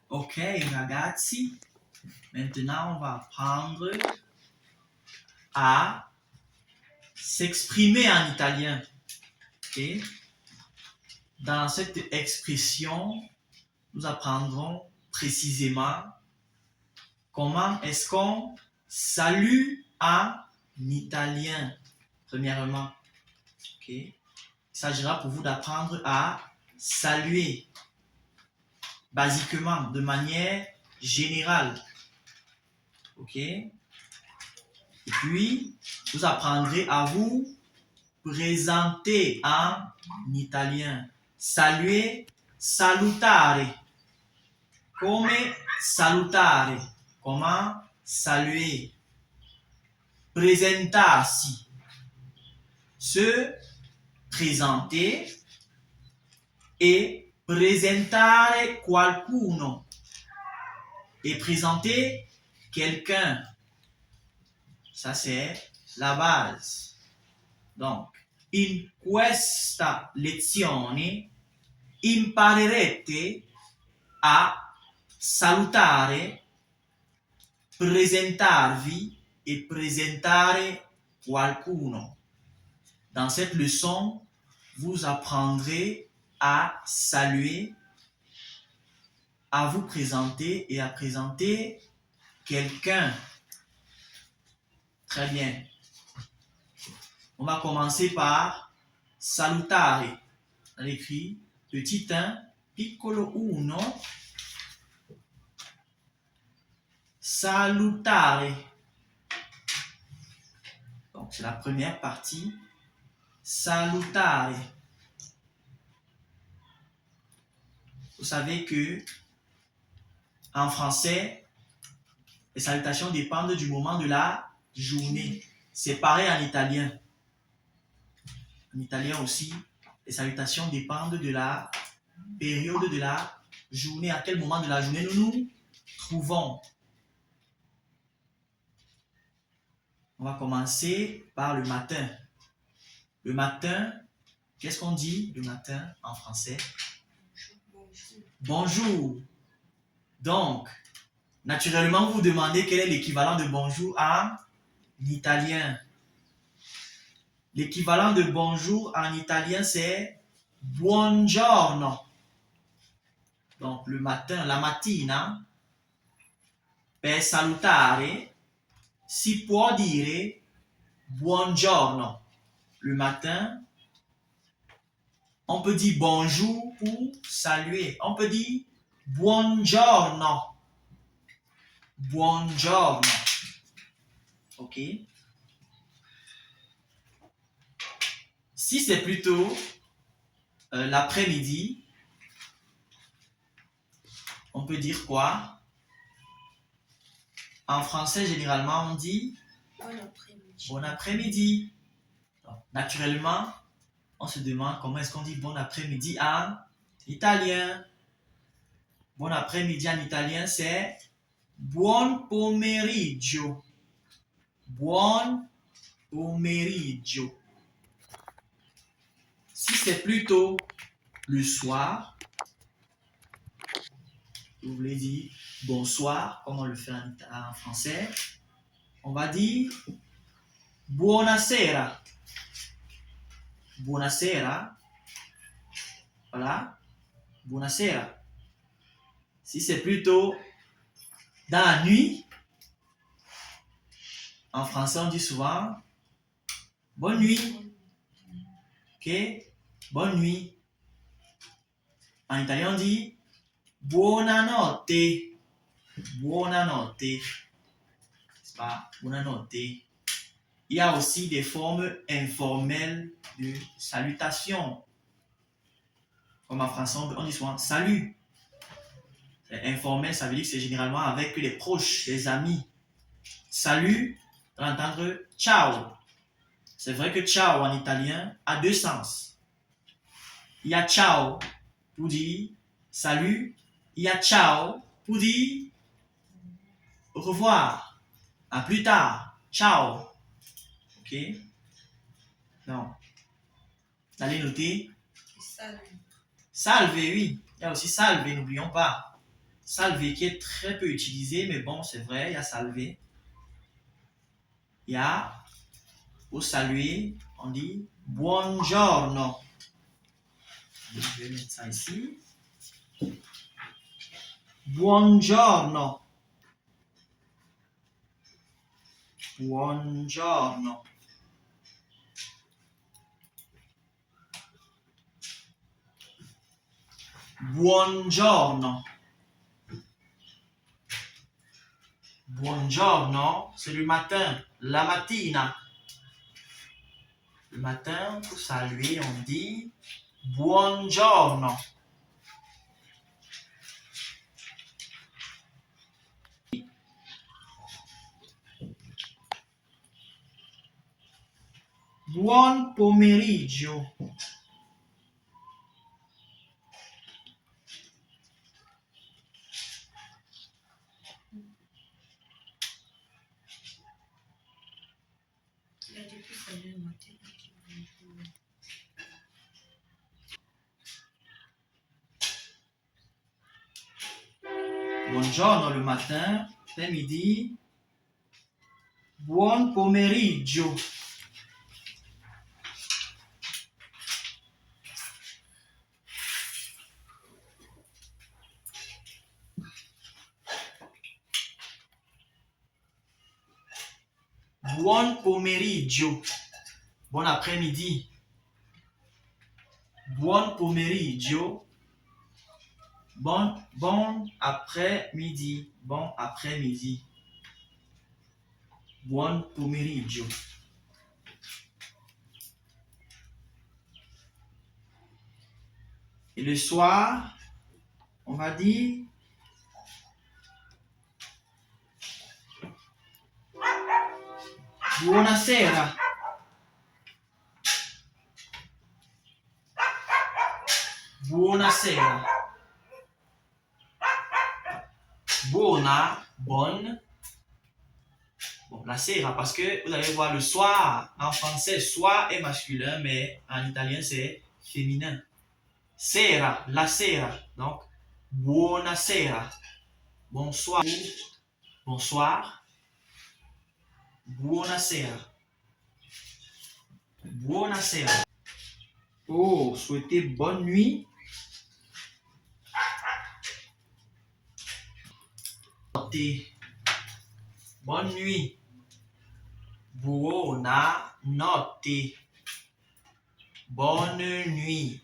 Ok, ragazzi, maintenant on va apprendre à s'exprimer en italien. Okay? Dans cette expression, nous apprendrons précisément comment est-ce qu'on salue en italien. Premièrement, okay? Il s'agira pour vous d'apprendre à saluer basiquement, de manière générale. Ok? Et puis, vous apprendrez à vous présenter en italien. Saluer, salutare. Come salutare. Comment saluer. Presentarsi. Se présenter et presentare qualcuno. Et présenter quelqu'un. Ça, c'est la base. Donc, in questa lezione imparerete a salutare, presentarvi et presentare qualcuno. Dans cette leçon, vous apprendrez à saluer, à vous présenter et à présenter quelqu'un. Très bien. On va commencer par salutare. On écrit petit 1, piccolo 1. Salutare. Donc, c'est la première partie. Salutare. Vous savez que en français, les salutations dépendent du moment de la journée. C'est pareil en italien. En italien aussi, les salutations dépendent de la période de la journée. À quel moment de la journée nous nous trouvons. On va commencer par le matin. Le matin, qu'est-ce qu'on dit le matin en français? Bonjour. Donc, naturellement, vous vous demandez quel est l'équivalent de bonjour en italien. L'équivalent de bonjour en italien, c'est buongiorno. Donc, le matin, la mattina, per salutare, si può dire buongiorno. Le matin, on peut dire bonjour pour saluer. On peut dire buongiorno. Buongiorno. Ok? Si c'est plutôt l'après-midi, on peut dire quoi? En français, généralement, on dit bon après-midi. Naturellement, on se demande comment est-ce qu'on dit bon après-midi en italien. Bon après-midi en italien, c'est buon pomeriggio. Buon pomeriggio. Si c'est plutôt le soir, vous voulez dire bonsoir, comme on le fait en français, on va dire buonasera. Buonasera. Voilà. Buonasera. Si c'est plutôt dans la nuit, en français on dit souvent bonne nuit. Ok? Bonne nuit. En italien on dit buonanotte. Buonanotte. C'est pas buonanotte. Il y a aussi des formes informelles de salutation. Comme en français, on dit souvent salut. C'est informel, ça veut dire que c'est généralement avec les proches, les amis. Salut, on va entendre ciao. C'est vrai que ciao en italien a deux sens. Il y a ciao pour dire salut. Il y a ciao pour dire au revoir. À plus tard. Ciao. Ok? Donc, allez noter. Salve. Salve, oui. Il y a aussi salve, n'oublions pas. salve qui est très peu utilisé, mais bon, c'est vrai, il y a salve. Il y a, pour saluer, on dit buongiorno. Je vais mettre ça ici. Buongiorno. Buongiorno. Buongiorno. Buongiorno, c'est le matin, la mattina. Le matin, pour saluer, on dit buongiorno. Buon pomeriggio. Buongiorno le matin, l'après-midi. Buon pomeriggio. Buon pomeriggio. Bon après-midi. Buon pomeriggio. Bon après-midi. Bon après-midi. Buon pomeriggio. Et le soir, on va dire buonasera. Buonasera. Buona, bonne. Bon, la sera, parce que vous allez voir le soir, en français, soir est masculin, mais en italien, c'est féminin. Sera, la sera. Donc, buonasera. Bonsoir. Bonsoir. Buonasera. Buonasera. Oh, souhaitez bonne nuit. Bonne nuit. Buona notte. Bonne nuit.